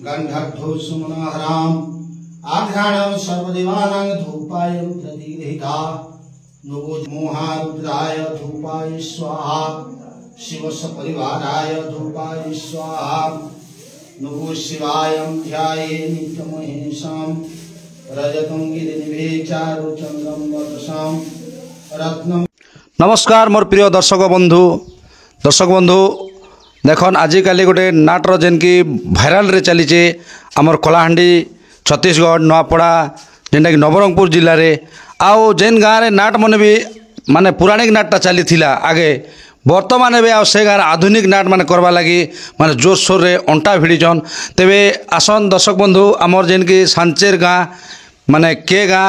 गंधर्धौ सुमनोहराम आघ्राणं सर्वदेवानां धूपाय प्रतिगृहीता नुगो मोहारुद्राय धूपाय स्वाहा शिवस्य परिवाराय धूपाय स्वाहा नुगो शिवायं ध्याये नित्यमहेशां रजतं गिरिनिभे चारुचन्द्रं वदसां रत्नं। नमस्कार मोर प्रिय दर्शक बंधु देखन आजिकल गोटे नाटर जेन कि भाइराल रे चलीचे आमर कलाहांडी छत्तीसगढ़ नुआपड़ा जेनटा कि नवरंगपुर जिले में आउ जेन गाँव में नाट मन भी माने पुराणिक नाटटा चली आगे बर्तमान भी से गाँव आधुनिक नाट माने करवा लगी माने जोरसोर रे अंटा भिड़ीचन तेबे आसन दर्शक बंधु आमर जेन कि सांचेर गाँ माने के गाँ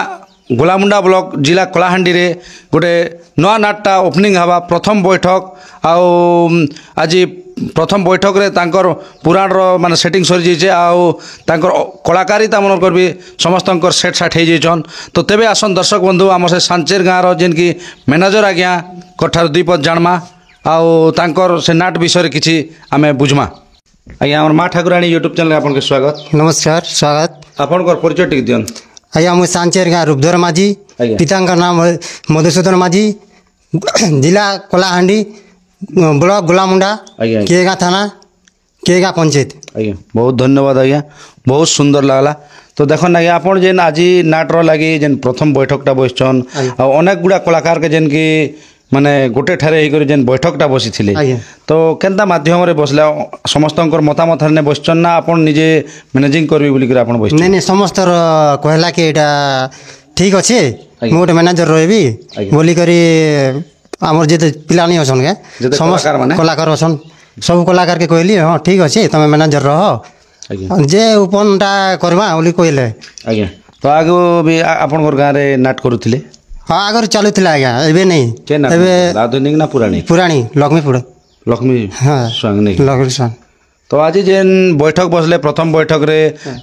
गोलामुंडा ब्लॉक जिला कलाहांडी रे गोटे नवा नाटटा ओपनिंग हवा प्रथम बैठक आउ आज प्रथम बैठक रे तांकर पुराण रो माने सेटिंग सरी जाइए आउ तांकर कलाकारिता मनकर भी समस्तंकर सेट साट हो जाइछन। तो तेबे आसन दर्शक बंधु आम से सांचेर गाँव जेन कि मैनेजर आज्ञा कठार दुई पद जाणमा आउ तांकर से नाट विषय किछि आमे बुझमा। आज्ञा हमर माँ ठाकुराणी यूट्यूब चैनल आपन के स्वागत। नमस्कार स्वागत। आपनकर परिचय टिक दियन। आज्ञा मुझे सांचेर गाँव रूपधर माझी पिता नाम मधुसूदन माझी जिला कलाहांडी ब्लॉक गोलामुंडा केगा थाना केगा पंचायत। आज्ञा बहुत धन्यवाद आज्ञा बहुत सुंदर लगला। तो देखन आज्ञा आपन जेन आज नाटर लगी जेन प्रथम बैठकटा बसछन अनेक गुड़ा कलाकार के जेन कि माने गोटे ठारे हे करी जेन बैठकटा बसी थिले तो केनता माध्यम रे बसला समस्तंकर मतामत ने बसछन ना आपन निजे मैनेजिंग करबी बोली कर आपन बसछन। नहीं समस्त कहला कि एटा ठीक अच्छे मु गोटे मैनेजर रहबी बोली करी आमर जे पिला नहीं अछन के समस्त कलाकार अछन सब कलाकार के कहली हां ठीक अच्छे तमे मैनेजर रह जे उपनटा करबा बोली कहले। आज्ञा तो आगो भी आपन गाँव रे नाट करूथिले। हाँ आगर चलुला आज्ञा एबे नहीं एबे आधुनिक ना पुराणी पुराणी लक्ष्मीपुर लक्ष्मी हाँ स्वांग नहीं लक्ष्मी स्वांग। तो आज जेन बैठक बसले प्रथम बैठक रे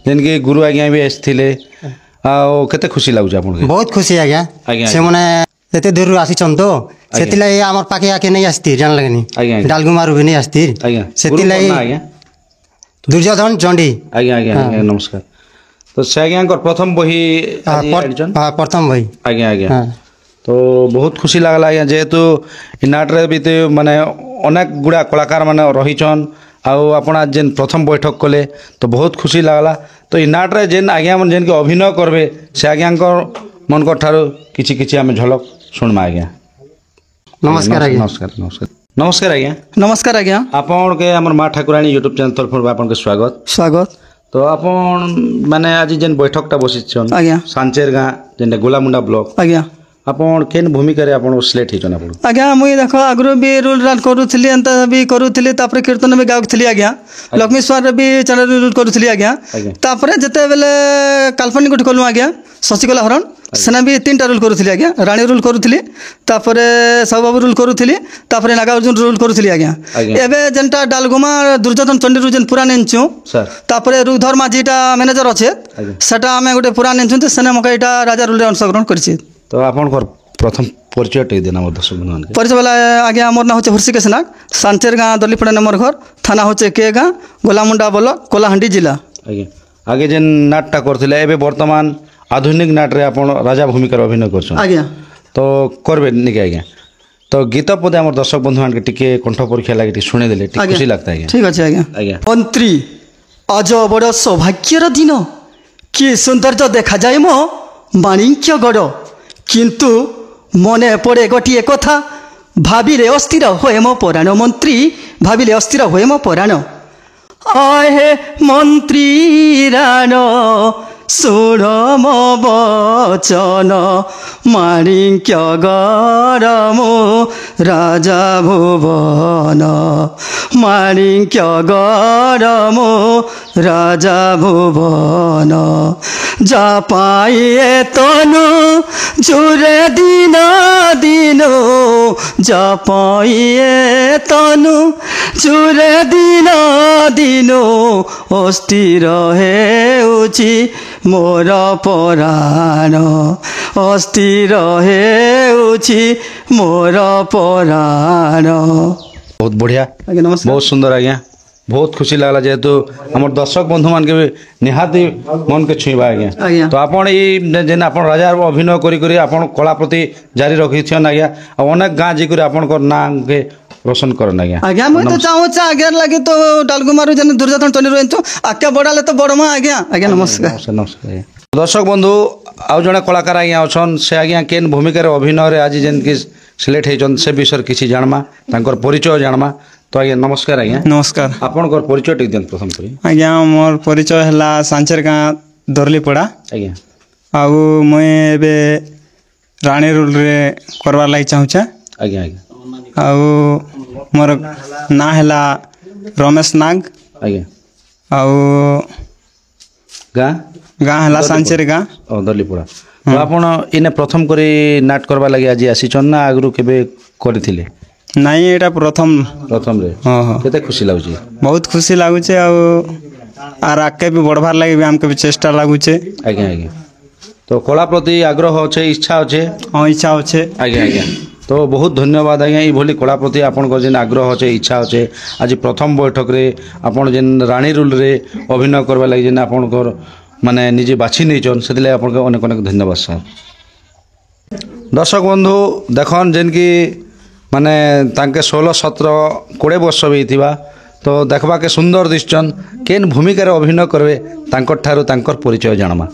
जेन कि गुरु आज्ञा भी आसथिले आ केते खुशी लागुछ आपन के। बहुत खुशी आज्ञा से माने एते दूर आसीछन तो सेतिला हमर पाके आके नहीं आस्ती जान लगनी डालगुमारू भी नहीं आस्ती सेतिला दुर्योधन चंडी। आज्ञा आज्ञा नमस्कार। तो से आज्ञा प्रथम बही प्रथम बही आज्ञा आज्ञा तो बहुत खुशी लागला आज्ञा जेहेतु नाट रे भी माने अनेक गुड़ा कलाकार माने रहीछन आउ आपण आज जेन प्रथम बैठक कले तो बहुत खुशी लागला। तो इ नाट रे जेन आज्ञा मन जेन के अभिनय करबे से आज्ञा मन को ठारो किछि किछि आमे झलक सुनमा आज्ञा। नमस्कार आज्ञा। नमस्कार नमस्कार नमस्कार आज्ञा। नमस्कार आज्ञा। आपण के हमर माँ ठाकुराणी यूट्यूब चैनल तरफ आपन के स्वागत स्वागत। तो आपण माने आज जेन बैठकटा बसिछन आज्ञा सांचेर गाँ जेन गोलामुंडा ब्लॉक आज्ञा आपण केन भूमिका रे आपण सिलेक्ट हेचन आपण। आज्ञा मुई देखो आगरो भी रोल रान करूथली अंत भी करूथली तापर कीर्तन भी गाउथली आज्ञा लक्ष्मी स्वार भी चैनल रोल करूथली आज्ञा तापर जते बेले काल्पनिक गोट कलु आज्ञा शशिकला हरण सेना भी तीनटा रोल करूथली आज्ञा रानी रोल करूथली तापर सबबाबू रोल करूथली तापर नागार्जुन रोल करूथली आज्ञा एबे जेनटा डालगुमा दुर्योधन चंडी रो जेन पुरा नेंचू तापर रूधर माझीटा मैनेजर अच्छे सेटा आमे गोटे पुरा नेंचू सेना मका एटा राजा रोल रे अंशग्रहण करछि। तो आपन प्रथम परिचय टे देना मोर दर्शक बंधु के परिचय वाला आज्ञा मोर ना होचे हर्षिकेश नाग सांचेर गाँ दलीपड़ा नंबर घर थाना होचे के गाँ गोलामुंडा ब्लॉक कलाहांडी जिला। आज्ञा आगे जेन नाटटा करथिले एबे वर्तमान आधुनिक नाट रे आपण राजा भूमिका अभिनय करछन आज्ञा तो करबे निके आज्ञा। तो गीत पदे हमर दर्शक बंधु के टिके कंठ परीक्षा लागि सुने देले टिक खुशी लागता आज्ञा। ठीक अछि आज्ञा। आज्ञा मंत्री आज बड़ सौभाग्यर दिन कि सौंदर्य देखा जाए मो माणिक्यगढ़ किंतु मने पड़े गोटे कथा भाविले अस्थिर होए मो पराण मंत्री भाविले अस्थिर होए मो पराण आहे मंत्री राण सुण मो बचन माणिक्यगढ़ मो राजा भुवन माणिक्यगढ़ मो राजा भुवन जा पाए तनु जुरे दिन दिनो जा पाए तनु जुरे दिन दिनो अस्थिर हेउछि मोर पराण अस्थिर हेउछि मोर पराण। बहुत बढ़िया बहुत सुंदर आज्ञा बहुत खुशी लगला जेहेतु आम दर्शक बंधु मान के भी निहाती मन के छुईबा आज्ञा आज्ञा। तो आपण जेन आप राजा अभिनय करी आपण कला प्रति जारी रखी आज्ञा आ अनेक गाँ जी आपण ना के रोशन करन आज्ञा आज्ञा मुई तो चाहूँ आगे लगे तो डालगुमारू जन दुर्योधन टनी रही आगे बढ़ाले तो बड़मा आज्ञा आज्ञा नमस्कार नमस्कार आज्ञा। दर्शक बंधु आउ जड़े कलाकार आज्ञा अच्छन से आज्ञा केन भूमिकार अभिनय आज जेन कि सिलेक्ट होइछन से विषय किसी जानमा तांकर परिचय जानमा तो आज्ञा नमस्कार आज्ञा नमस्कार आपनकर परिचय टिक दिन प्रथम करी आज्ञा मोर परिचय है सांचेर गाँ दरलीपड़ा आज्ञा आउ मुई एबे रानी रोल रे करवार लागि चाहूँ आज्ञा आज्ञा आउ मोर ना है रमेश नाग आज्ञा आउ गाँ गाँ है सांचेर गाँ दरलीपड़ा तो आपण इने प्रथम करी नाट करबा लागि आज आसीछन ना आगरु केबे करथिले नहीं एटा प्रथम प्रथम रे हाँ हाँ केते खुशी लागुची बहुत खुशी लगुचे आर आगे भी बढ़वार लगे भी आमके भी चेष्टा लगुचे आज्ञा आज्ञा तो कला प्रति आग्रह अच्छे इच्छा अच्छे हाँ इच्छा अच्छे आज्ञा आज्ञा तो बहुत धन्यवाद आज्ञा ये कला प्रति आपन जेन आग्रह अच्छे इच्छा अच्छे आज प्रथम बैठक रे आपन जेन रानी रोल रे अभिनय करबा लागि जेन आपनकर माने निजे बाछि नैचन सेतिले आपन अनेक अनेक धन्यवाद सर। दर्शक बंधु देखन जेन की माने तांके 16-17-20 वर्ष भी थिबा तो देखबा के सुंदर दिसचन केन भूमिका रे अभिनय करबे तांकर ठारू तांकर परिचय जानमा।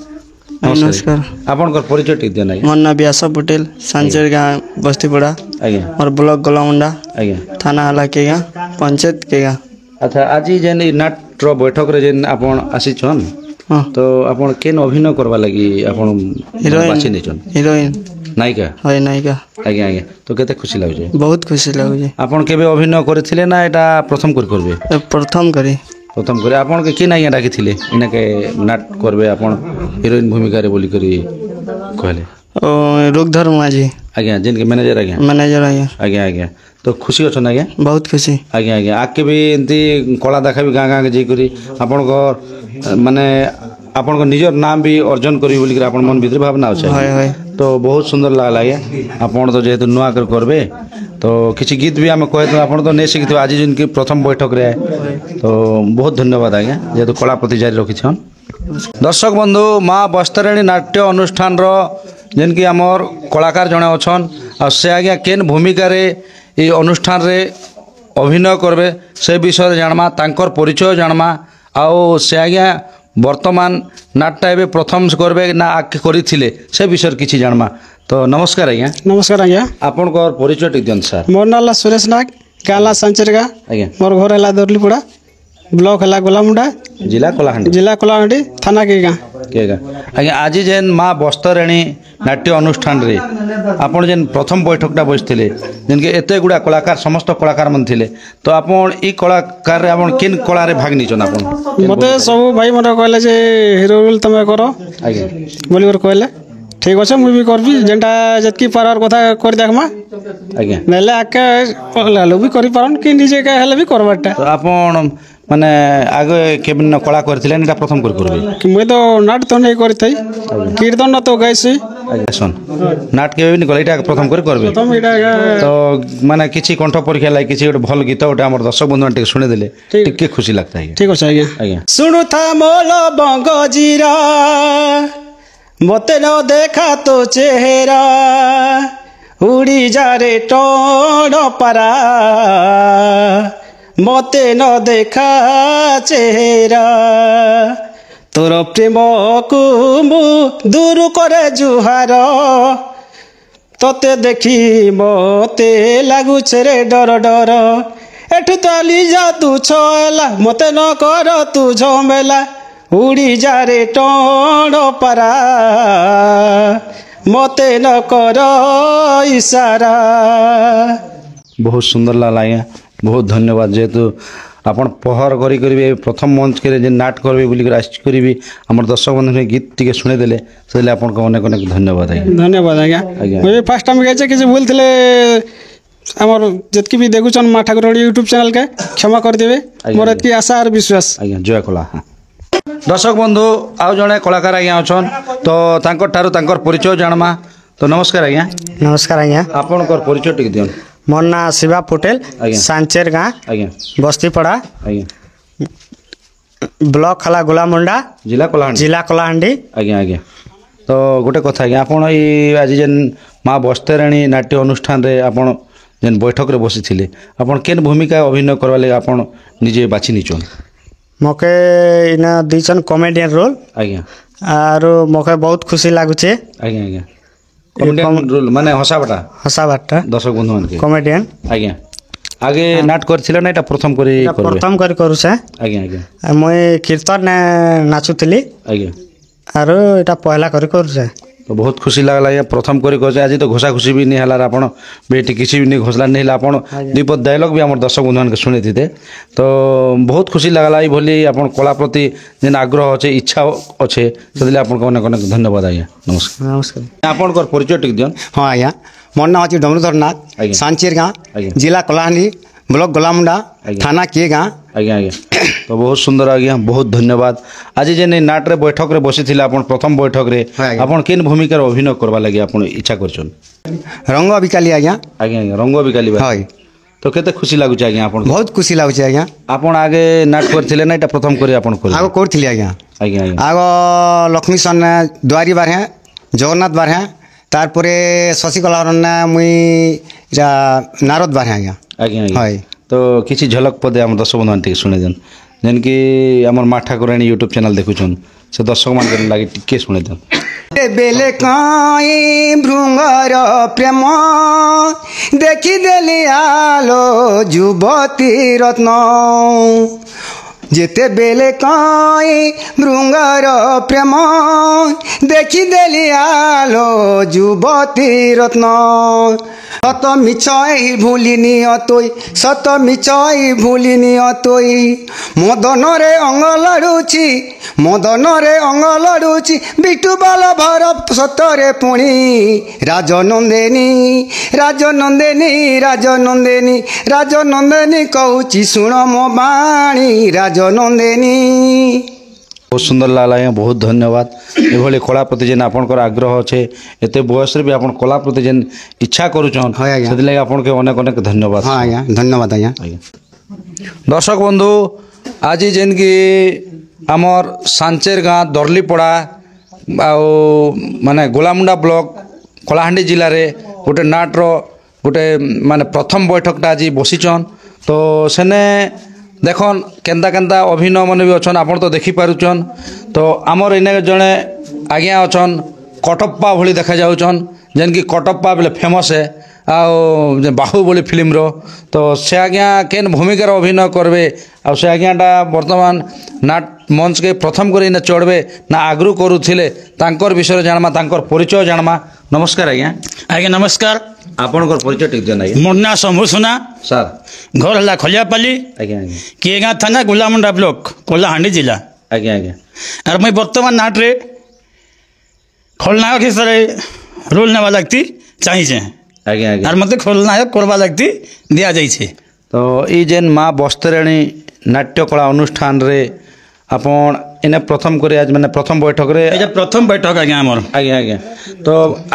नमस्कार आपनकर परिचय टिक देना मोर ना व्यास पटेल सांचेर गाँ बस्तीपड़ा आज्ञा मोर ब्लॉक गलामुंडा आज्ञा थाना हला के गाँ पंचायत के गाँ अच्छा आज जेन नाट रो बैठक रे जेन आपन आसीछन हाँ तो आपन केन अभिनय करबा लागि आपन बाछि नैचन हिरोइन नायिका है नायिका आज्ञा आज्ञा तो केते खुशी लागुचे बहुत खुशी लगुचे आपन केबे अभिनय करथिले ना एटा प्रथम करबे प्रथम करी प्रथम करे आपन के किन आज्ञा डाकिथिले इनाके नाट करबे आपन हिरोइन भूमिका रे बोली करी कहले रुगधर माझी आज्ञा जेन के मैनेजर आज्ञा मैनेजर आज्ञा आज्ञा आज्ञा तो खुशी अछन आज्ञा बहुत खुशी आज्ञा आज्ञा आके भी एंती कला देखा भी गाँ गाँ के जाइकरी आपन माने आपन निजर नाम भी अर्जन करी बोली आपन मन भीतर भावना अच्छे है है तो बहुत सुंदर लागला आज्ञा आपन तो जेहेतु नुआ कर करबे तो किसी गीत भी आम कहे तो आपन तो नहीं शिखित आज जिनकी प्रथम बैठक रे तो बहुत धन्यवाद आज्ञा जेहेतु कला प्रति जारी रखी छन। दर्शक बंधु माँ बस्तराणी नाट्य अनुष्ठान रो जेन की आमर कलाकार जने अछन आ से आज्ञा केन भूमिका रे ये अनुष्ठान रे अभिनय करबे से विषय जानमा तांकर परिचय जानमा आओ से आज्ञा वर्तमान नाटटा एबे प्रथम करबे ना आके करिथिले से विषय किछि जानमा तो नमस्कार आज्ञा नमस्कार आज्ञा आपनकर परिचय टिक दियन सर मोर नाला सुरेश नाग गाला सांचेर गाँ आज्ञा मोर घर है दरलीपड़ा ब्लॉक है गोलामुंडा जिला कोलाहांडी थाना के गाँ आज्ञा आज जेन माँ बस्तराणी नाट्य अनुष्ठान रे आपन जेन प्रथम बैठकटा बसथिले जेन के एते गुडा कलाकार समस्त कलाकार मन थिले तो आपन ई कलाकार रे आपन किन कला रे भाग निचन आपन मते सब भाई मन कहले जे हिरो रोल तमे करो आज्ञा बोली कर कहले ठीक अच्छे मुझे भी करबी जेनटा जतकी पारार कथा कर देखमा आज्ञा नेले आके लालो भी करि पारन कि निजे के हेले भी करबाटा तो आपन माने आगे केबिन कला करथिले एटा प्रथम करबे कि मुई तो नाट तो नहीं करथई कीर्तन तो गाइसी आज्ञा सुन नाट के भी गला एटा प्रथम करबे तुम इटा तो माने किछि कंठ परीक्षा लाई किछि गोटे भल गीत गोटे हमर दर्शक बंधु टिके सुने देले टिके खुशी लागता है ठीक अच्छे आज्ञा आज्ञा सुनु था मोल बंगजीरा मते न देखा तो चेहरा उड़ी जा रे टोन पारा मते न देखा चेहरा तोर प्रेम को मु दूर करे जुहार तोते देखी मते लागुछे रे डर डर एठु तली जा तू छला मते न कर तू झमेला उड़ी जा रे टोन पारा मते न कर इशारा। बहुत सुंदर लागला आज्ञा बहुत धन्यवाद जेहेतु आपन पहर करी करी प्रथम मंच के जे नाट करबे बोली कर आश करी हमर दर्शक बंधु गीत टिके सुने देले सेले आपन को अनेक अनेक धन्यवाद आज्ञा धन्यवाद आज्ञा मैं फर्स्ट टाइम गए कि बोलथिले हमर जतकी भी देखुछन मा ठाकुर यूट्यूब चैनल के क्षमा कर देबे मोर एतकी आशा और विश्वास आज्ञा जय कला। दर्शक बंधु आउ जने कलाकार आज्ञा अछन तो तांकर ठारू तांकर परिचय जानमा तो नमस्कार आज्ञा नमस्कार आज्ञा आपनकर परिचय टिके दियन मोर ना शिवा पटेल आज्ञा सांचेर गाँ आज्ञा बस्तीपड़ा आज्ञा ବ୍ଲକ ହେଲା ଗୋଲାମୁଣ୍ଡା ଜିଲ୍ଲା କଳାହାଣ୍ଡି ଜିଲ୍ଲା କଳାହାଣ୍ଡି। ଆଜ୍ଞା ଆଜ୍ଞା। ତ ଗୋଟେ କଥା ଆଜ୍ଞା ଆପଣ ଏଇ ଆଜି ଯେନ୍ ମା ବସ୍ତେରାଣୀ ନାଟ୍ୟ ଅନୁଷ୍ଠାନରେ ଆପଣ ଯେନ୍ ବୈଠକରେ ବସିଥିଲେ ଆପଣ କେନ୍ ଭୂମିକା ଅଭିନୟ କରବା ଲାଗି ଆପଣ ନିଜେ ବାଛି ନେଇଛନ୍? ମକେ ଇନା ଦେଇଛନ୍ କମେଡ଼ିଆନ୍ ରୋଲ୍ ଆଜ୍ଞା ଆରୁ ମକେ ବହୁତ ଖୁସି ଲାଗୁଛେ ଆଜ୍ଞା ଆଜ୍ଞା। କମେଡ଼ିଆନ୍ ରୋଲ୍ ମାନେ ହସାବାଟା ହସାବାରଟା ଦର୍ଶକ ବନ୍ଧୁମାନକେ କମେଡ଼ିଆନ୍ ଆଜ୍ଞା। ଆଗେ ନାଟ କରିଥିଲେ ନା ଏଇଟା ପ୍ରଥମ କରି କରିବେ? ପ୍ରଥମ କରି କରୁଛେ। ଆଜ୍ଞା ଆଜ୍ଞା ମୁଇଁ କୀର୍ତ୍ତନ ନାଚୁଥିଲି ଆଜ୍ଞା। ଆରୁ ଏଇଟା ପହଲା କରି କରୁଛେ। ତ ବହୁତ ଖୁସି ଲାଗଲା ଆଜ୍ଞା ପ୍ରଥମ କରି କରୁଛେ। ଆଜି ତ ଘୋଷା ଘୁଷି ବି नहीं ହେଲା ଆପଣ ବି ଏଠି କିଛି ବି नहीं ଘୋଷଲା नहीं ହେଲା ଆପଣ ଦୁଇ ପଦ ଡାयଲଗ୍ ବି ଆମର ଦର୍ଶକ ବନ୍ଧୁମାନଙ୍କୁ ଶୁଣିଥିତେ ତ ବହୁତ ଖୁସି ଲାଗଲା ଏଇଭଳି ଆପଣ କଳା ପ୍ରତି ଯେନ୍ ଆଗ୍ରହ ଅଛେ ଇଚ୍ଛା ଅଛେ ସେଥିଲାଗି ଆପଣଙ୍କୁ ଅନେକ ଅନେକ ଧନ୍ୟବାଦ ଆଜ୍ଞା। ନମସ୍କାର। ନମସ୍କାର। ଆପଣଙ୍କର ପରିଚୟ ଟିକେ ଦିଅନ୍। ହଁ ଆଜ୍ଞା ମୋର ନାଁ ଅଛି ଡମରୁଧର ନାଥ ଆଜ୍ଞା। ସାଞ୍ଚିର ଗାଁ ଆଜ୍ଞା। ଜିଲ୍ଲା କଳାହାଣ୍ଡି ବ୍ଲକ ଗୋଲାମୁଣ୍ଡା ଆଜ୍ଞା। ଥାନା କିଏ ଗାଁ। ଆଜ୍ଞା ଆଜ୍ଞା। ତ ବହୁତ ସୁନ୍ଦର ଆଜ୍ଞା ବହୁତ ଧନ୍ୟବାଦ। ଆଜି ଯେନ୍ ଏଇ ନାଟରେ ବୈଠକରେ ବସିଥିଲେ ଆପଣ ପ୍ରଥମ ବୈଠକରେ ଆଜ୍ଞା। ଆପଣ କେନ୍ ଭୂମିକାର ଅଭିନୟ କରବା ଲାଗି ଆପଣ ଇଚ୍ଛା କରିଛନ୍? ରଙ୍ଗ ବିକାଲି ଆଜ୍ଞା। ଆଜ୍ଞା ଆଜ୍ଞା ରଙ୍ଗ ବିକାଲି ବା ହଇ ତ କେତେ ଖୁସି ଲାଗୁଛି ଆଜ୍ଞା ଆପଣ? ବହୁତ ଖୁସି ଲାଗୁଛି ଆଜ୍ଞା। ଆପଣ ଆଗେ ନାଟ କରିଥିଲେ ନା ଏଇଟା ପ୍ରଥମ କରି ଆପଣ କରିଲେ? ଆଗ କରୁଥିଲି ଆଜ୍ଞା। ଆଜ୍ଞା ଆଜ୍ଞା ଆଗ ଲକ୍ଷ୍ମୀ ସନ୍ ଦୁଆରୀ ବାରହେଁ ଜଗନ୍ନାଥ ବାରହେଁ ତାରପରେ ଶଶିକଲା ହରନା ମୁଇଁ ଇଟା ନାରଦ ବାରହେଁ ଆଜ୍ଞା। ଆଜ୍ଞା ଆଜ୍ଞା। ହଇ ତ କିଛି ଝଲକ ପଦେ ଆମ ଦର୍ଶକ ବନ୍ଧୁମାନେ ଟିକେ ଶୁଣେଇ ଦିଅନ୍ ଯେନ୍କି ଆମର ମା ଠାକୁରାଣୀ ୟୁଟ୍ୟୁବ୍ ଚ୍ୟାନେଲ୍ ଦେଖୁଛନ୍ ସେ ଦର୍ଶକମାନଙ୍କର ଲାଗି ଟିକେ ଶୁଣେଇ ଦିଅନ୍। ବେଲେ କାଇଁ ଭୃଙ୍ଗର ପ୍ରେମ ଦେଖିଦେଲି ଆଲୋ ଯୁବତୀ ରତ୍ନ ଯେତେବେଲେ କାଇଁ ଭୃଙ୍ଗର ପ୍ରେମ ଦେଖିଦେଲି ଆଲୋ ଯୁବତୀ ରତ୍ନ ସତ ମିଛ ଏହି ଭୁଲିନି ଅତୋଇ ସତ ମିଛ ଏହି ଭୁଲିନି ଅତୋଇ ମଦନରେ ଅଙ୍ଗ ଲଢୁଛି ମଦନରେ ଅଙ୍ଗ ଲଢୁଛି ବିଟୁବାଲ ଭର ସତରେ ପୁଣି ରାଜନନ୍ଦିନୀ ରାଜନନ୍ଦିନୀ ରାଜନନ୍ଦିନୀ ରାଜନନ୍ଦିନୀ କହୁଛି ଶୁଣ ମୋ ବାଣୀ ରାଜନନ୍ଦିନୀ। ବହୁତ ସୁନ୍ଦର ଲାଗଲା ଆଜ୍ଞା ବହୁତ ଧନ୍ୟବାଦ। ଏଭଳି କଳା ପ୍ରତି ଯେନ୍ ଆପଣଙ୍କର ଆଗ୍ରହ ଅଛେ ଏତେ ବୟସରେ ବି ଆପଣ କଳା ପ୍ରତି ଯେନ୍ ଇଚ୍ଛା କରୁଛନ୍ ହଁ ଆଜ୍ଞା। ସେଥିଲାଗି ଆପଣଙ୍କୁ ଅନେକ ଅନେକ ଧନ୍ୟବାଦ। ହଁ ଆଜ୍ଞା ଧନ୍ୟବାଦ ଆଜ୍ଞା। ଆଜ୍ଞା। ଦର୍ଶକ ବନ୍ଧୁ ଆଜି ଯେନ୍କି ଆମର୍ ସାଞ୍ଚେର ଗାଁ ଦର୍ଲିପଡ଼ା ଆଉ ମାନେ ଗୋଲାମୁଣ୍ଡା ବ୍ଲକ କଳାହାଣ୍ଡି ଜିଲ୍ଲାରେ ଗୋଟେ ନାଟର ଗୋଟେ ମାନେ ପ୍ରଥମ ବୈଠକଟା ଆଜି ବସିଛନ୍ ତ ସେନେ ଦେଖନ୍ କେନ୍ତା କେନ୍ତା ଅଭିନୟ ମାନେ ବି ଅଛନ୍ ଆପଣ ତ ଦେଖିପାରୁଛନ୍ ତ ଆମର ଏନେ ଜଣେ ଆଜ୍ଞା ଅଛନ୍ କଟପ୍ପା ଭଳି ଦେଖାଯାଉଛନ୍ ଯେନ୍କି କଟପ୍ପା ବେଲେ ଫେମସ୍ ହେ ଆଉ ବାହୁବଳି ଫିଲ୍ମର ତ ସେ ଆଜ୍ଞା କେନ୍ ଭୂମିକାର ଅଭିନୟ କରିବେ ଆଉ ସେ ଆଜ୍ଞାଟା ବର୍ତ୍ତମାନ ନାଟ ମଞ୍ଚକେ ପ୍ରଥମ କରି ନା ଚଢ଼ବେ ନା ଆଗରୁ କରୁଥିଲେ ତାଙ୍କର ବିଷୟରେ ଜାଣମା ତାଙ୍କର ପରିଚୟ ଜାଣମା। ନମସ୍କାର ଆଜ୍ଞା। ଆଜ୍ଞା ନମସ୍କାର। ଆପଣଙ୍କର ପରିଚୟ ଟିକେ ଦିଅନ୍ ଆଜ୍ଞା। ମୋର ନାଁ ଶମ୍ଭୁ ସୁନା ସାର୍। ଘର ହେଲା ଖଲିଆପାଲି ଆଜ୍ଞା ଆଜ୍ଞା କିଏ ଗାଁ ଥାନା ଗୋଲାମୁଣ୍ଡା ବ୍ଲକ କଳାହାଣ୍ଡି ଜିଲ୍ଲା। ଆଜ୍ଞା ଆଜ୍ଞା ଆର୍ ମୁଇଁ ବର୍ତ୍ତମାନ ନାଟରେ ଖଳନାୟକ ହିସାବରେ ରୋଲ୍ ନେବା ଲାଗି ଚାହିଁଛେ ଆଜ୍ଞା ଆଜ୍ଞା। ଆର୍ ମୋତେ ଖଳନାୟକ କରବା ଲାଗି ଦିଆଯାଇଛେ। ତ ଏଇ ଯେନ୍ ମା ବସ୍ତେରାଣୀ ନାଟ୍ୟକଳା ଅନୁଷ୍ଠାନରେ ଆପଣ ଏନେ ପ୍ରଥମ କରି ଆଜି ମାନେ ପ୍ରଥମ ବୈଠକରେ ଏଇଟା ପ୍ରଥମ ବୈଠକ ଆଜ୍ଞା ଆମର। ଆଜ୍ଞା ଆଜ୍ଞା। ତ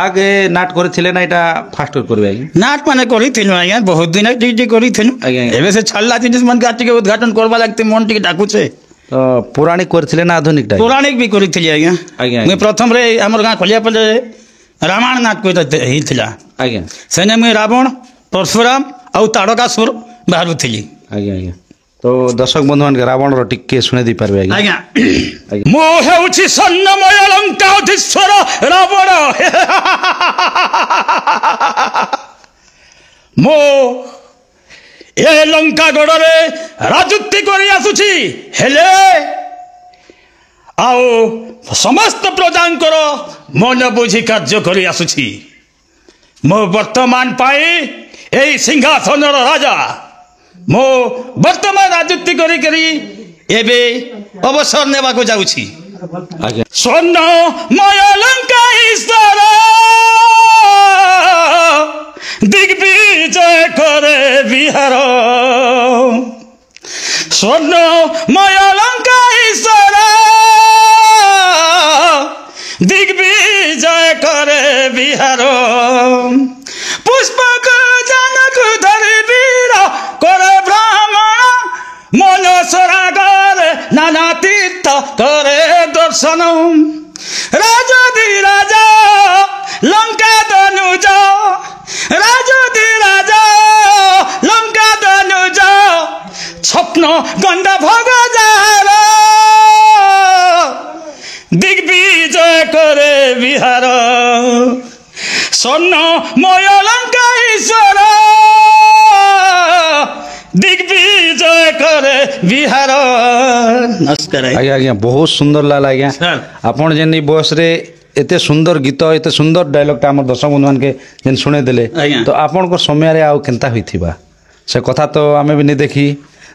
ଆଗେ ନାଟ କରିଥିଲେ ନା ଏଇଟା ଫାଷ୍ଟ କରିବେ ଆଜ୍ଞା? ନାଟ ମାନେ କରିଥିଲୁ ଆଜ୍ଞା ବହୁତ ଦିନ ଟିକେ କରିଥିଲୁ ଆଜ୍ଞା, ଆଜ୍ଞା। ଏବେ ସେ ଛାଡ଼ିଲା ଜିନିଷ ମାନକେ ଟିକେ ଉଦ୍ଘାଟନ କରବା ଲାଗି ମନ ଟିକେ ଡାକୁଛେ। ତ ପୌରାଣିକ କରିଥିଲେ ନା ଆଧୁନିକଟା? ପୌରାଣିକ ବି କରିଥିଲି ଆଜ୍ଞା। ଆଜ୍ଞା, ମୁଇଁ ଆଜ୍ଞା। ପ୍ରଥମରେ ଆମର ଗାଁ ଖଲିଆପାଲିରେ ରାମାୟଣ ନାଟ ହେଇଥିଲା ଆଜ୍ଞା ସେନେ ମୁଇଁ ରାବଣ ପରଶୁରାମ ଆଉ ତାଡ଼କାସୁର ବାହାରୁଥିଲି। ଆଜ୍ଞା ଆଜ୍ଞା। ତ ଦର୍ଶକ ବନ୍ଧୁମାନଙ୍କୁ ରାବଣର ଟିକେ ଶୁଣେଇ ଦେଇପାରିବେ ଆଜ୍ଞା? ଆଜ୍ଞା। ଆଜ୍ଞା। ମୁଁ ହେଉଛି ସ୍ୱର୍ଣ୍ଣମୟ ଲଙ୍କାଧୀଶ୍ୱର ରାବଣ ମୁଁ ଏ ଲଙ୍କାଗଡ଼ରେ ରାଜୁତି କରି ଆସୁଛି ହେଲେ ଆଉ ସମସ୍ତ ପ୍ରଜାଙ୍କର ମନ ବୁଝି କାର୍ଯ୍ୟ କରି ଆସୁଛି। ମୁଁ ବର୍ତ୍ତମାନ ପାଇଁ ଏଇ ସିଂହାସନର ରାଜା। ମୁଁ ବର୍ତ୍ତମାନ ରାଜୁତି କରି ଏବେ ଅବସର ନେବାକୁ ଯାଉଛି। ଆଜ୍ଞା ସ୍ୱର୍ଣ୍ଣମୟ ଲଙ୍କା ଈଶ୍ୱର ଦିଗ୍ବିଜୟ করে বিহার স্বর্ণময় লঙ্কা ঈশ্বর দিগ্বিজয় করে বিহার পুষ্পক জনক ধরি বীর করে ভ্রমণ মনসরাগর নানা তীর্থ করে দর্শন রাজদি রাজা লঙ্কা দনুজ রাজদি রাজা লঙ্কা দনুজ স্বপ্ন গন্ডা ভোগ যার দিগ্বিজয় করে বিহার স্বর্ণ ময় লঙ্কা ঈশ্বর দিগ্বিজয় করে বিহার নমস্কার ଆଜ୍ଞା ଆଜ୍ଞା ବହୁତ ସୁନ୍ଦର ଲାଗଲା ଆଜ୍ଞା ସାର୍। ଆପଣ ଯେନ୍ ଏଇ ବୟସରେ ଏତେ ସୁନ୍ଦର ଗୀତ ଏତେ ସୁନ୍ଦର ଡାଇଲଗଟା ଆମର ଦର୍ଶକ ବନ୍ଧୁମାନକେ ଯେନ୍ ଶୁଣେଇ ଦେଲେ ଆଜ୍ଞା। ତ ଆପଣଙ୍କ ସମୟରେ ଆଉ କେନ୍ତା ହୋଇଥିବା ସେ କଥା ତ ଆମେ ବି ନି ଦେଖି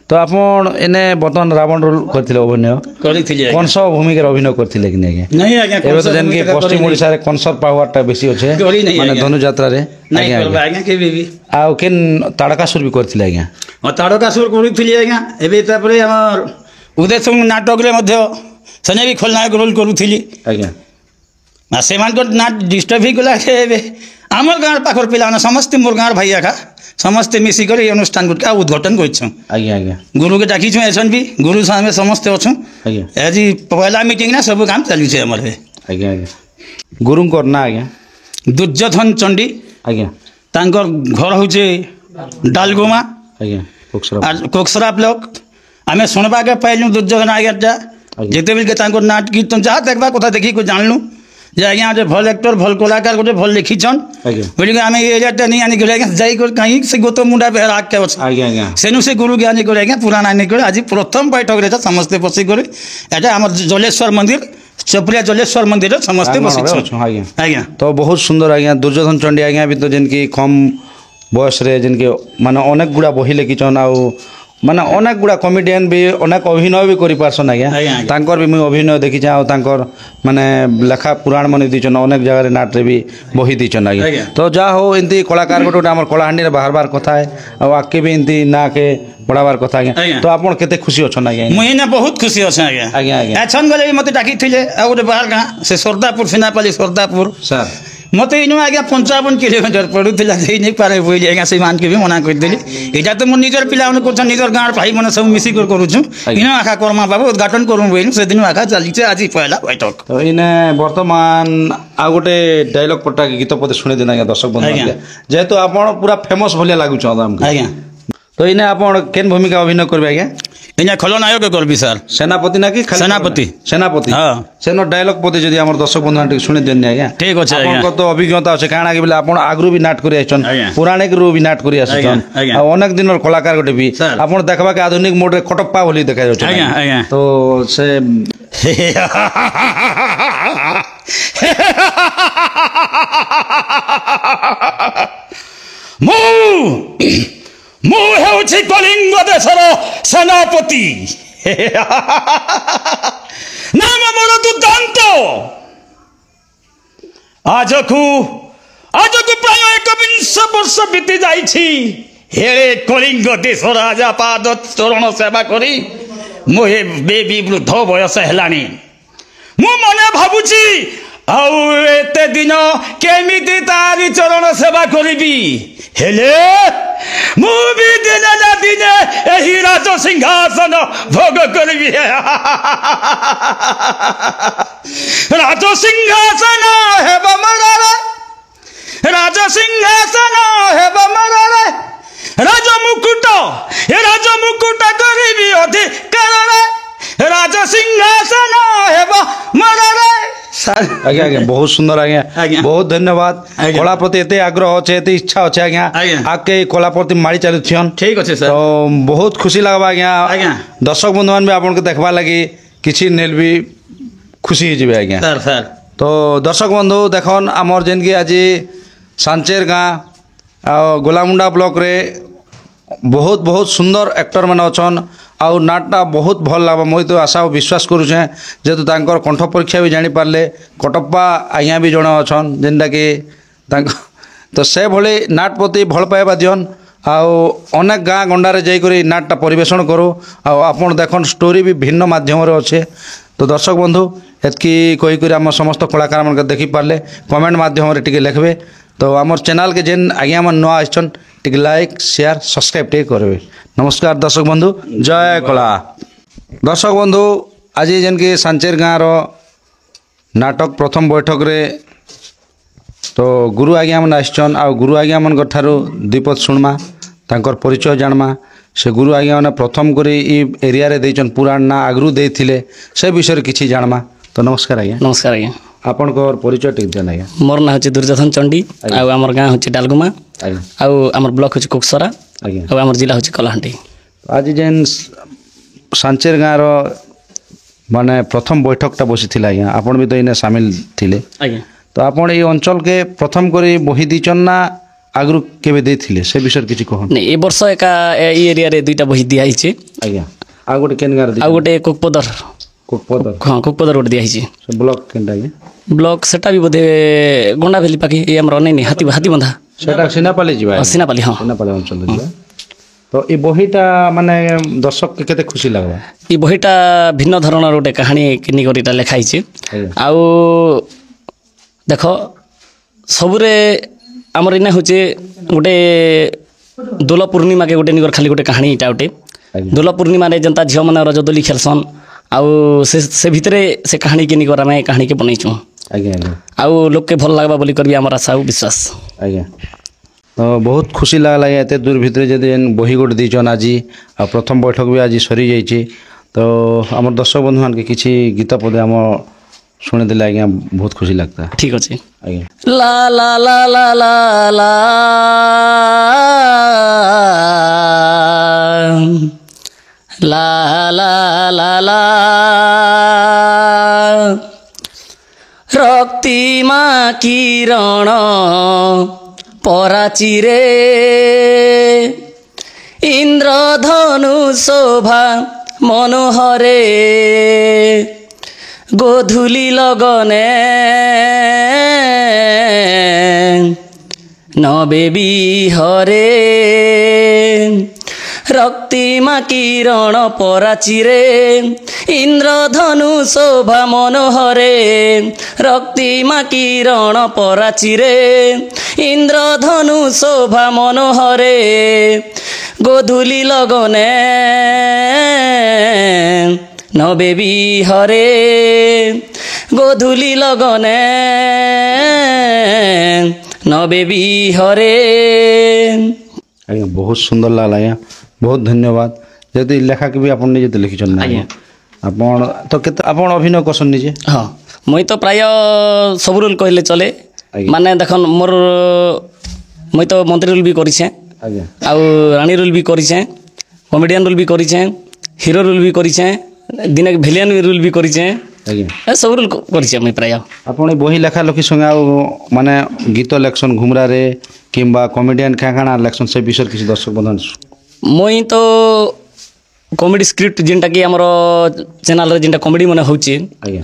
ତ ଆପଣ ଏନେ ବର୍ତ୍ତମାନ ରାବଣ ରୋଲ୍ କରିଥିଲେ ଅଭିନୟ କରିଥିଲି ଆଜ୍ଞା। କଂସ ଭୂମିକାରେ ଅଭିନୟ କରିଥିଲେ କି ନାଇଁ ଆଜ୍ଞା ନାଇଁ ଆଜ୍ଞା ଏବେ ତ ଯେନ୍କି ପଶ୍ଚିମ ଓଡ଼ିଶାରେ କଂସର ପାୱାରଟା ବେଶୀ ଅଛେ କରି ନାଇଁ ମାନେ ଆଜ୍ଞା। ଧନୁଯାତ୍ରାରେ ନାଇଁ ଆଜ୍ଞା କରବା ଆଜ୍ଞା ଆଜ୍ଞା କେବେ ବି ଆଉ କେନ୍ ତାଡ଼କାସୁର ବି କରିଥିଲେ ଆଜ୍ଞା ତାଡ଼କାସୁର କରୁଥିଲି ଆଜ୍ଞା ଏବେ ତାପରେ ଆମର ଉଦୟ ସିଂ ନାଟକରେ ମଧ୍ୟ ସେନେ ବି ଖଳନାୟକ ରୋଲ୍ କରୁଥିଲି ଆଜ୍ଞା আর সেমানকর না ডিস্টর্ব হয়েগলা ଏବେ আমার গাঁর পাখর পিলাମାନେ ସମସ୍ତେ মোর গাঁর ভাই একা ସମସ୍ତେ ମିଶିକରି এই অনুষ্ঠান গুটকা উদ্ঘাটন করছুঁ ଆଜ୍ଞା ଆଜ୍ଞା গুরুকে ডাকিছুঁ এসন বি গুরু সামনে ସମସ୍ତେ অছুঁ ଆଜ୍ଞା ଆଜି ପହିଲା ମିଟିଂ ନା ସବୁ କାମ ଚାଲିছে ଆମର ଏବେ ଆଜ୍ଞା ଆଜ୍ଞା ଗୁରୁଙ୍କର ନା ଆଜ୍ଞା ଦୁର୍ଯ୍ୟୋଧନ ଚଣ୍ଡୀ ଆଜ୍ଞା ତାଙ୍କର ଘର ହଉଛେ ଡାଲଗୁମା ଆଜ୍ଞା କୋକ୍ସରା আর কোকসরা ব্লক আমি শুনবাকে পাইলু দুর্যোধন আজ্ঞাটা আজ্ঞা। যেতেবেলকে তাঙ্কর নাট কীর্তন যাহা দেখবা কথা দেখি জানলু যে আজ্ঞা যে ভাল আক্টর ভাল কলাকার গোটে ভাল লিখিছন আজ্ঞা। বলিকি আমি এই এরিয়াটা নিয়ে আনি করে আজ্ঞা যাই করে কাহি সে গৌতম মুন্ডা বেহার আগে আছে ଆଜ୍ଞା ଆଜ୍ଞା সেনু সে গুরু জ্ঞানী করে আজ্ঞা পুরাণ আনি করে আজ প্রথম বৈঠকরে এটা সমস্তে বসি করে এটা আমার জলেশ্বর মন্দির চপরিয়া জলেশ্বর মন্দিরে সমস্তে ଆଙ୍ଗଣରେ বসিছন ଅଛୁ, ଆଜ୍ଞା আজ্ঞା ତ ବହୁତ ସୁନ୍ଦର ଆଜ୍ଞା ଦୁର୍ଯ୍ୟୋଧନ ଚଣ୍ଡୀ ଆଜ୍ଞା ବି ତ ଯେନ୍କି କମ୍ ବୟସରେ ଯେନ୍କି ମାନେ ଅନେକ ଗୁଡ଼ା ବହି ଲେଖିଛନ୍ ଆଉ ମାନେ ଅନେକ ଗୁଡ଼ା କମେଡ଼ିଆନ୍ ବି ଅନେକ ଅଭିନୟ ବି କରିପାରସନ୍ ଆଜ୍ଞା ଆଜ୍ଞା, ଆଜ୍ଞା। ତାଙ୍କର ବି ମୁଇଁ ଅଭିନୟ ଦେଖିଛେ ଆଉ ତାଙ୍କର ମାନେ ଲେଖା ପୁରାଣ ମାନେ ଦେଇଛନ୍ ଅନେକ ଜାଗାରେ ନାଟରେ ବି ବହି ଦେଇଛନ୍ ଆଜ୍ଞା ଆଜ୍ଞା। ତ ଯାହା ହଉ ଏମିତି କଳାକାର ଗୋଟେ ଗୋଟେ ଆମର କଳାହାଣ୍ଡିରେ ବାହାରବାର କଥା ହେ ଆଉ ଆଗ୍କେ ବି ଏମିତି ନାଁକେ ବଢ଼ାବାର କଥା ଆଜ୍ଞା ଆଜ୍ଞା। ତ ଆପଣ କେତେ ଖୁସି ଅଛନ୍ ଆଜ୍ଞା মুই না বহুত খুশি আছে আজ্ঞা আজ্ঞা, আজ্ঞা। এছন গলে মতো ডাকিলে আর গোটে বাহার গাঁ সে সর্দাপুর সিনাপালি সর্দাপুর ସାର୍ মতো ইনু আজ্ঞা 55 কিলোমিটার পড়ুলা যাই নাই পারে বইলি আজ্ঞা সেই মানকে বি মনা করিদেলি এটা তো মোর নিজের পিলা মানে করছেন নিজের গাঁর ভাই মানে সব মিশি করে করুছু আজ্ঞা। ইনো আখা কর্মা বাবু উদ্ঘাটন করুম বইলু সেদিন আখা চালিছে আজি পয়লা বৈঠক ତ ଏଇନେ ବର୍ତ୍ତମାନ ଆଉ ଗୋଟେ ଡାଇଲଗ ପଟା ଗୀତ ପଦେ ଶୁଣେଇ ଦେନ ଆଜ୍ଞା ଦର୍ଶକ ବନ୍ଧୁ ଆଜ୍ଞା। ଯେହେତୁ ଆପଣ ପୁରା ଫେମସ୍ ଭଳିଆ ଲାଗୁଛନ୍ ଆମକୁ ଆଜ୍ଞା ତ ଏଇନେ ଆପଣ କେନ୍ ଭୂମିକା ଅଭିନୟ କରିବେ ଆଜ୍ଞା ইনা খলনায়ক করবি স্যার ସେନାପତି ନା କି ଖାଲି ସେନାପତି। ସେନାପତି ହଁ। ସେନ ଡାଇଲଗ ପଦେ ଯଦି ଆମର ଦର୍ଶକ ବନ୍ଧୁ ଟିକେ ଶୁଣି ଦିଅନ୍ତି ଆଜ୍ଞା ଠିକ୍ ଅଛି ଆଜ୍ଞା। ଆପଣଙ୍କର ତ ଅଭିଜ୍ଞତା ଅଛି କାଣା କି ବୋଲେ ଆପଣ ଆଗରୁ ବି ନାଟ କରି ଆସିଛନ୍ ଆଜ୍ଞା। ପୁରାଣିକରୁ ବି ନାଟ କରି ଆସିଛନ୍ ଆଜ୍ଞା, ଆଜ୍ଞା। ଆଉ ଅନେକ ଦିନର କଳାକାର ଗୋଟେ ବି ସାର୍। ଆପଣ ଦେଖବାକେ ଆଧୁନିକ ମୋଡରେ କଟପ୍ପା ବୋଲି ଦେଖାଯାଉଛି ଆଜ୍ଞା, ଆଜ୍ଞା। ତ ସେ ମୁଁ ହେଉଛି କଳିଙ୍ଗ ଦେଶର ସେନାପତି ନାମ ମୋର ଦୁର୍ଦାନ୍ତ ଆଜକୁ ପ୍ରାୟ 21 ବର୍ଷ ବିତି ଯାଇଛି ହେଳେ କଳିଙ୍ଗ ଦେଶ ରାଜା ପାଦ ଚରଣ ସେବା କରି ମୁଁ ଏବେ ବି ବୃଦ୍ଧ ବୟସ ହେଲାଣି ମୁଁ ମନେ ଭାବୁଛି ଆଉ ଏତେ ଦିନ କେମିତି ତାରି ଚରଣ ସେବା କରିବି ହେଲେ ମୁଁ ବି ଦିନେ ନା ଦିନେ ଏହି ରାଜ ସିଂହାସନ ଭୋଗ କରିବି ରାଜ ସିଂହାସନ ହେବ ମରରେ ରାଜ ସିଂହାସନ ହେବ ମରରେ ରାଜ ମୁକୁଟ କରିବି ଅଧିକାରରେ ରାଜ ସିଂହାସନ ହେବ ମରରେ ଆଜ୍ଞା ଆଜ୍ଞା ବହୁତ ସୁନ୍ଦର ଆଜ୍ଞା ଆଜ୍ଞା। ବହୁତ ଧନ୍ୟବାଦ ଆଜ୍ଞା। କଳା ପ୍ରତି ଏତେ ଆଗ୍ରହ ଅଛେ ଏତେ ଇଚ୍ଛା ଅଛେ ଆଜ୍ଞା ଆଜ୍ଞା। ଆଗକେ କଳା ପ୍ରତି ମାଡ଼ି ଚାଲୁଛନ୍ ଠିକ୍ ଅଛି ତ ସାର୍ ବହୁତ ଖୁସି ଲାଗବା ଆଜ୍ଞା ଆଜ୍ଞା। ଦର୍ଶକ ବନ୍ଧୁମାନେ ବି ଆପଣଙ୍କୁ ଦେଖବା ଲାଗି କିଛି ନେଲେ ବି ଖୁସି ହେଇଯିବେ ଆଜ୍ଞା ସାର୍ ସାର୍ ତ ଦର୍ଶକ ବନ୍ଧୁ ଦେଖନ୍ ଆମର ଯେନ୍କି ଆଜି ସାଞ୍ଚେର ଗାଁ ଆଉ ଗୋଲାମୁଣ୍ଡା ବ୍ଲକରେ ବହୁତ ବହୁତ ସୁନ୍ଦର ଆକ୍ଟର ମାନେ ଅଛନ୍ ଆଉ ନାଟଟା ବହୁତ ଭଲ ଲାଗ୍ବା ମୁଇଁ ତ ଆଶା ଆଉ ବିଶ୍ୱାସ କରୁଛେଁ ଯେହେତୁ ତାଙ୍କର କଣ୍ଠ ପରୀକ୍ଷା ବି ଜାଣିପାରିଲେ କଟପ୍ପା ଆଜ୍ଞା ବି ଜଣେ ଅଛନ୍ ଯେନ୍ଟାକି ତାଙ୍କ ତ ସେଭଳି ନାଟ ପ୍ରତି ଭଲ ପାଇବା ଦିଅନ୍ ଆଉ ଅନେକ ଗାଁ ଗଣ୍ଡାରେ ଯାଇକରି ନାଟଟା ପରିବେଷଣ କରୁ ଆଉ ଆପଣ ଦେଖନ୍ ଷ୍ଟୋରି ବି ଭିନ୍ନ ମାଧ୍ୟମରେ ଅଛେ ତ ଦର୍ଶକ ବନ୍ଧୁ ଏତ୍କି କହିକରି ଆମ ସମସ୍ତ କଳାକାରମାନଙ୍କୁ ଦେଖିପାରିଲେ କମେଣ୍ଟ ମାଧ୍ୟମରେ ଟିକେ ଲେଖବେ ତ ଆମର ଚ୍ୟାନେଲ୍କେ ଯେନ୍ ଆଜ୍ଞା ମାନେ ନୂଆ ଆସିଛନ୍ ଟିକେ ଲାଇକ୍ ସେୟାର ସବସ୍କ୍ରାଇବ୍ ଟିକେ କରିବେ ନମସ୍କାର ଦର୍ଶକ ବନ୍ଧୁ ଜୟ କଳା ଦର୍ଶକ ବନ୍ଧୁ आज जेन कि सांचेर गाँव नाटक प्रथम बैठक रे तो गुरु आज्ञा मन आसन आ गुरु आज्ञा मन ठारू दीपद शुणमा तांकर परिचय जानमा से गुरु आज्ञा मैंने प्रथम कर एरिया रे देचन पुराण ना आगरू देथिले से विषय किछि जानमा। तो नमस्कार आज्ञा। नमस्कार आज्ञा। आपनकर परिचय टिक जन आज्ञा। मोर ना होछि दुर्योधन चंडी आ हमर गाँ होछि डालगुमा आ हमर ब्लॉक होछि कुकसरा आ हमर जिला होछि कलाहांडी। आज जेन सांचेर गाँव माने प्रथम बैठकटा बसी आज्ञा आपण भी तो इने सामिल थिले आज्ञा। तो आपण ये अंचल के प्रथम करी बही दीचन ना आगरू केबे देथिले से विषय किछि कहन। नहीं ए वर्ष एका ई एरिया रे दुईटा बही दिया हिछि आज्ञा। आ गोटे केन गार आ गोटे कुकपदर हां कुकपदर गोटे दिया हिछि। से ब्लॉक केनटा आज्ञा। ब्लॉक सेटा भी बोधे गोंडा भेली पाखी ए हमर नहीं हाथी हाथी बंधा सेटा सिनापाली जीवा। सिनापाली हां सिनापाली अंचल जीवा। तो ये बहीटा माने दर्शक के केते खुशी लागबा। ई बहीटा भिन्न धरणर गोटे कहानी किनि करिटा लेखा हिछि आ देख सबुरे आमर इना होचे गोटे दोल पूर्णिमा के गोटे निगर खाली गोटे कहानी इटा गोटे दोल पूर्णिमा रे जनता झियो माने रजदोली खेलसन आउ से भितरे से कहानी के निगर आमे कहानी के बनैछु आज्ञा आज्ञा आउ लोक के भल लागबा बोली करबी हमर आशा विश्वास आज्ञा। तो बहुत खुशी लागला एते दूर भितरे जदि बही गोटे दीचन आज आ प्रथम बैठक भी आज सरी जाइए। तो आम दर्शक बंधु मान के किसी गीत पदे आम शुणी देले आज्ञा बहुत खुशी लगता है। ठीक अच्छे आज्ञा। ला ला ला ला ला ला ला ला ला ला रक्तिमा किरण पराचिरे इंद्रधनु शोभा मनोहरे गोधूली लगने नबेबी हरे रक्तिमा किरण पराचिरे इंद्रधनु शोभा मनोहरे रक्तिमा किरण पराचिरे इंद्रधनु शोभा मनोहरे गोधूली लगने नबेबी हरे गोधूली लगने नबेबी हरे। आज्ञा बहुत सुंदर लागला आज्ञा बहुत धन्यवाद। जदि लेखा के भी आपन निजे लिखिछन ना आज्ञा आपन तो केते आपन अभिनय करसन निजे। हाँ मुई तो प्राय सब रोल कहले चले माने देखन मोर मुई तो मंत्री रोल भी करिछे आज्ञा आउ रानी रोल भी करिछे कॉमेडियन रोल भी करिछे हीरो रोल भी करिछे दिने विलेन रोल भी करिछे आज्ञा सब रोल करिछे मुई प्राय। आपन बही लेखा लखी संगे आ माने गीत लेखसन घुमरा रे किंबा कॉमेडियन क्या काना लेखसन से विषय किसी दर्शक बंधन मुई तो कॉमेडी स्क्रिप्ट जिनटा कि हमर चैनल रे जिनटा कॉमेडी माने होची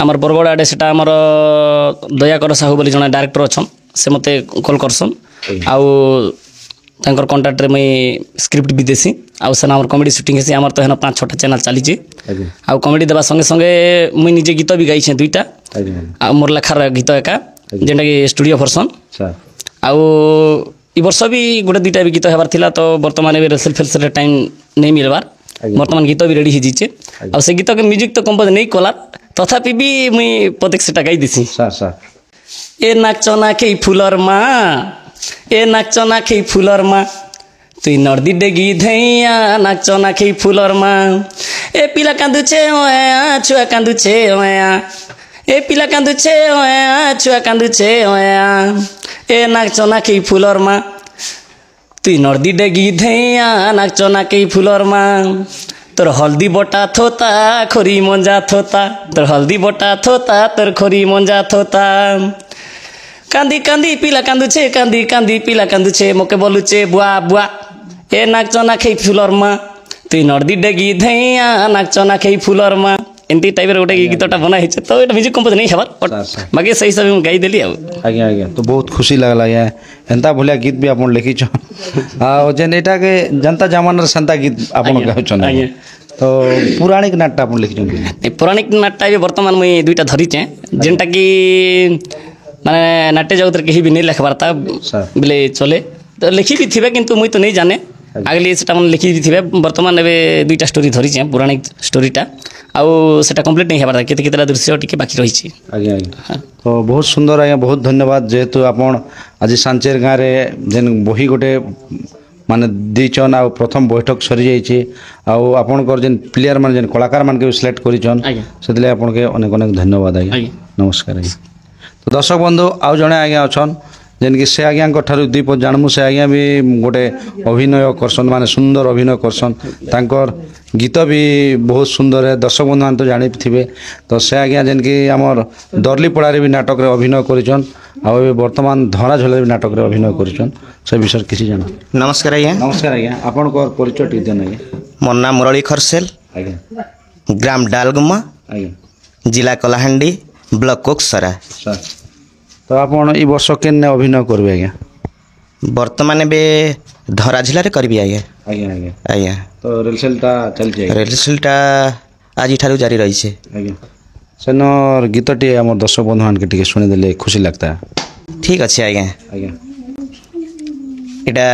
हमर बरगड़ आडे सेटा हमर दयाकर साहू बोली जने डायरेक्टर अछन से मते कॉल करसन आउ तांकर कांटेक्ट रे मुई स्क्रिप्ट भी देसी आउ सेना हमर कॉमेडी शूटिंग हेसी हमर तो हेन 5-6टा चैनल चली छी आउ कॉमेडी देबा संगे संगे मुई निजे गीत भी गाई छे दुईटा आ मोर लेखार गीत एका जेंटा कि स्टूडियो वर्जन आउ ई वर्ष भी गोटे दुईटा भी गीत हेबार थिला तो वर्तमान भी रेसल फेल्स टाइम नहीं मिलबार वर्तमान गीत भी रेडी हो जाइए आ से गीत के म्यूजिक तो कंपोज नहीं कला तथापि भी मुई प्रत्येक सेटा गाई देसी ए नाच नाखे फुलर मा ए नाच नाखे फुलर मा तुई नर्दी डेगी धैया नाच नाखे फुलर मा ए पिला कांदुछे ओया छुआ कांदुछे ओया ए पिला कांदुछे ओया छुआ कांदुछे ओया ए नाच नाखे फुलर मा तुई नर्दी डेगी धैया नाच नाखे फुलर मा तोर हल्दी बटा थोता खोरी मंजा थोता तोर हल्दी बटा थोता तोर खोरी मंजा थोता कांदी कांदी पिला कांदुछे कांदी कांदी पिला कांदुछे मोके बोलुछे बुआ बुआ ए नाच नाखे फुलर मा तुई नर्दी डेगी धैया नाच नाखे फुलर मा एंती टाइप रे गोटे गीतटा बना हिचे तो एटा म्यूजिक कंपोज नहीं हेबार बाकी सही सब हम गाई देली आज्ञा आज्ञा तो बहुत खुशी लागला आज्ञा एंता भलिया गीत भी आपन लिखिछ आ जेन एटा के जनता जमाना संता गीत आपन गाउछन तो पौराणिक नाट्य आपन लिखिछ पौराणिक नाट्य भी वर्तमान मुई दुईटा धरिचे जेनटा कि माने नाट्य जगत रे केही भी नहीं लिखबारता बोले चले तो लिखी भी थिबे किंतु मुई तो नहीं जाने आगली सेटा मन लिखि दिथिबे वर्तमान एबे दुईटा स्टोरी धरि छै पौराणिक स्टोरीटा आउ सेटा कंप्लीट नहीं हेबार केते केतेला दृश्य टिके बाकी रही छी आज्ञा आज्ञा तो बहुत सुंदर आज्ञा बहुत धन्यवाद जेहेतु आपण आज सांचेर गाँव रे जेन बही गोटे माने दीचन आ प्रथम बैठक सरी जाइए आपणकर जेन प्लेयर मान जेन कलाकार मान के सिलेक्ट करिछन सेतले आपण के अनेक अनेक धन्यवाद आज्ञा नमस्कार आज्ञा तो दर्शक बंधु आउ जणे आज्ञा अछन जेन कि से आज्ञा ठारू दीप जानमु से आज्ञा भी गोटे अभिनय करसन माने सुंदर अभिनय करसन तांकर गीत भी बहुत सुंदर है दर्शक बंधु मान तो जानि थिबे तो से आज्ञा जेन कि हमर दरली पड़ारे भी नाटक रे अभिनय करिछन आ वर्तमान धरा झले भी नाटक रे अभिनय करिछन से विषय किसी जान नमस्कार आज्ञा आपण को परिचय टिक देन आज्ञा मोर नाम मुरली खरसेल आज्ञा ग्राम डालगुमा आज्ञा जिला कलाहांडी ब्लॉक कोकसरा सर तो आपण ई वर्ष केने अभिनय करबे आज्ञा वर्तमान बे धरा जिले रे करबी आज्ञा आज्ञा आज्ञा आज्ञा तो रिहर्सलटा चलछि रिहर्सलटा आज ठारू जारी रही छे आज्ञा सेनर गीतटी हमर दर्शक बंधु मान के टिके सुनि देले खुशी लगता है ठीक अच्छे आज्ञा आज्ञा एटा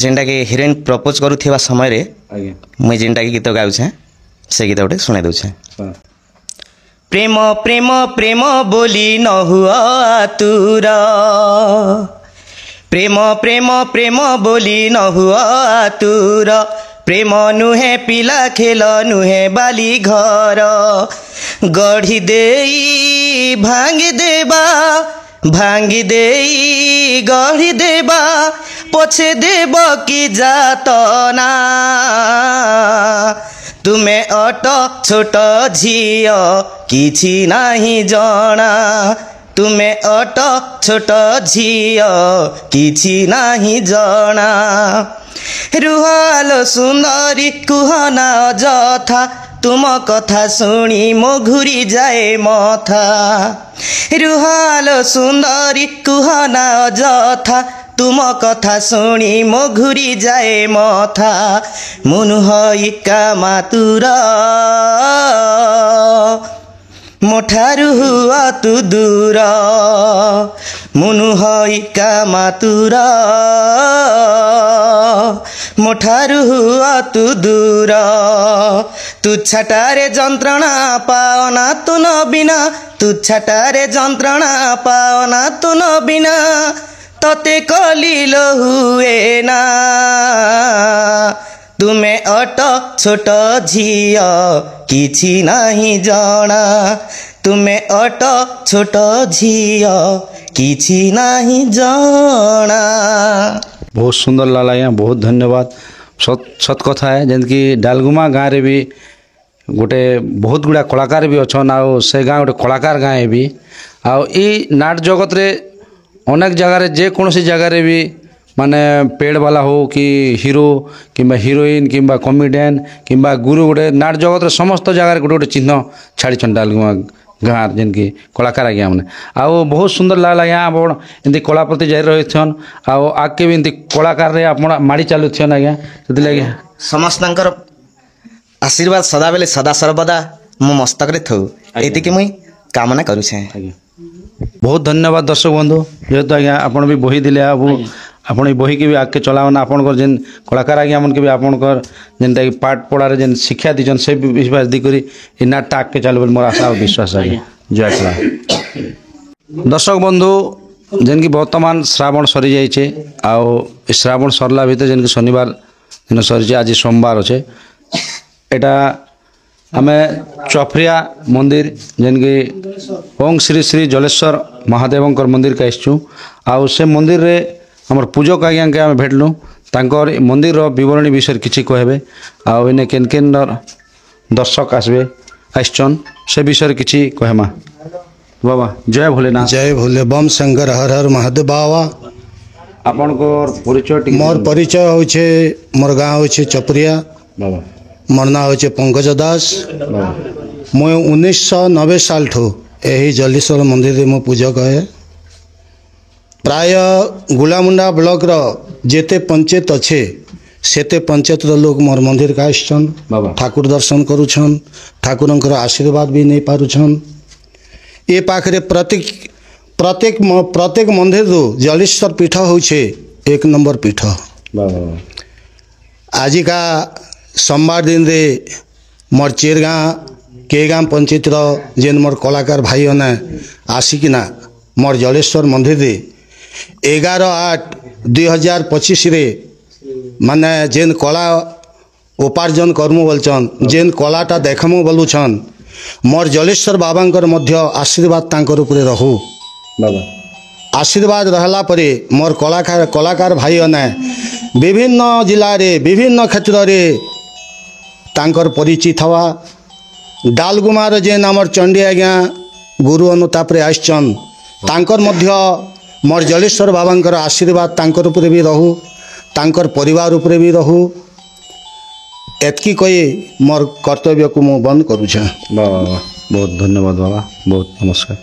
जेनटा के हिरोइन प्रपोज करूथिबा समय रे आज्ञा मुई जेनटा के गीत गाउछे से गीत गोटे सुनाई दउछे सर प्रेम प्रेम प्रेम बोली न हुआ आतुर प्रेम प्रेम प्रेम बोली न हुआ आतुर प्रेम नुहे पिला खेल नुहे बाली घर गढ़ी देई भांगी देई गढ़ी देबा पछे देब कि जातना तुमे अट छोट झियो किछि नाही जणा तुमे अट छोट झियो किछि नाही जणा रुहालो सुंदरी कुहना जथा तुम कथा शुणी मो घुरी जाए मथा रुहालो सुंदरी कुहना जथा तुम कथा शुणी मो घुरी जाए मथा मुनु हई कामातुर मोठारु हुआ तू दूर मुनु हई कामातुर मोठारु हुआ तू दूर तू छटारे जंत्रणा पाओना तू न बिना तू छटारे जंत्रणा पाओना तू न बिना तते कलिल हुए ना तुमे अट छोट झियो किछि नाही जणा तुमे अट छोट झियो किछि नाही जणा बहुत सुंदर लाला आज्ञा बहुत धन्यवाद सत कथा है जेन कि डालगुमा गाँव रे भी गोटे बहुत गुड़ा कलाकार भी अच्छन आउ से गाँव गोटे कलाकार गाँव भी आउ ई नाट जगत रे अनेक जगार जेकोसी जगार भी माने पेड़ वाला हो कि हीरो किंबा हीरोइन किंबा कॉमेडियन किंबा गुरु गोटे नाट जगत रे समस्त जगार गोटे गोटे चिन्ह छाड़ी डालगुमा गाँव जेन कि कलाकार आज्ञा मैंने आउ बहुत सुंदर लागला आज्ञा आप एमती कला प्रति जारी रही आउ आगे भी एमती कलाकार रे आप माड़ी चलुन आज्ञा से आज्ञा समस्तंकर आशीर्वाद सदा बेले सदा सर्वदा मो मस्तक रे थौ एतिके मुई कामना करूछे आज्ञा बहुत धन्यवाद दर्शक बंधु जेहेतु आज्ञा आपण भी बही दिले आपण बही के भी आगे चलावन आपणकर जेन कलाकार आज्ञा मन के भी आपणकर जेनटा कि पाठ पढ़ारे जेन शिक्षा दीचन से विश्वास दी करी इ नाटटा आगे चल मोर आशा और विश्वास है जय कला दर्शक बंधु जेन कि वर्तमान श्रावण सरी जाइए आउ श्रावण सरला भीतर जेन कि शनिवार दिन सरी आज सोमवार अच्छे एटा आमे चफरिया मंदिर जेन कि ओं श्री श्री जलेश्वर महादेवंकर मंदिर के आसचु आउ से मंदिर रे हमर पूजक आज्ञा के आम भेटलु तांकर मंदिर बरणी विषय किसी कहबे आउ इने केन केन दर्शक आसबे आसचन से विषय किसी कहमा बाबा जय भोलेनाथ जय भोले बम शंकर हर हर महादेव बाबा आपनकर परिचय मोर परिचय होछे मोर गाँव होछे चपरिया बाबा मोर ना होछे पंकज दास मैं 1990 साल ठो यही जलेश्वर मंदिर रे मो पूजक है प्राय गुलामुंडा ब्लॉक रो जेते पंचायत अच्छे सेते पंचायत रो लोग मोर मंदिर का आसछन बाबा ठाकुर दर्शन करूछन ठाकुरंकर आशीर्वाद भी नहीं पारुछन ए पाखरे प्रत्येक मंदिर रो जलेश्वर पीठ होछे एक नंबर पीठ बाबा ଆଜିକା सोमवार दिन रे मोर चेरगाँ केगाँ पंचायतर जेन मोर कलाकार भाई ने आसिकिना मोर जलेश्वर मंदिर रे 11/8/2025 रे माने जेन कला उपार्जन करमु बोलछन जेन कलाटा देखमु बोलुछन मोर जलेश्वर बाबांकर मध्य आशीर्वाद तांकर उपरे रहू बाबा आशीर्वाद रहला परे मोर कलाकार भाई ने विभिन्न जिले रे विभिन्न क्षेत्र रे तांकर परिचित हवा डालगुमार जेन आमर चंडी आज्ञा गुरु अनुताप रे आइछन तांकर मध्य मोर जलेश्वर बाबांकर आशीर्वाद तांकर उपरे भी रहू तांकर परिवार उपरे भी रहू एतकी कही मोर कर्तव्य को मु बंद करूछे। बाबा बहुत धन्यवाद बाबा बहुत नमस्कार।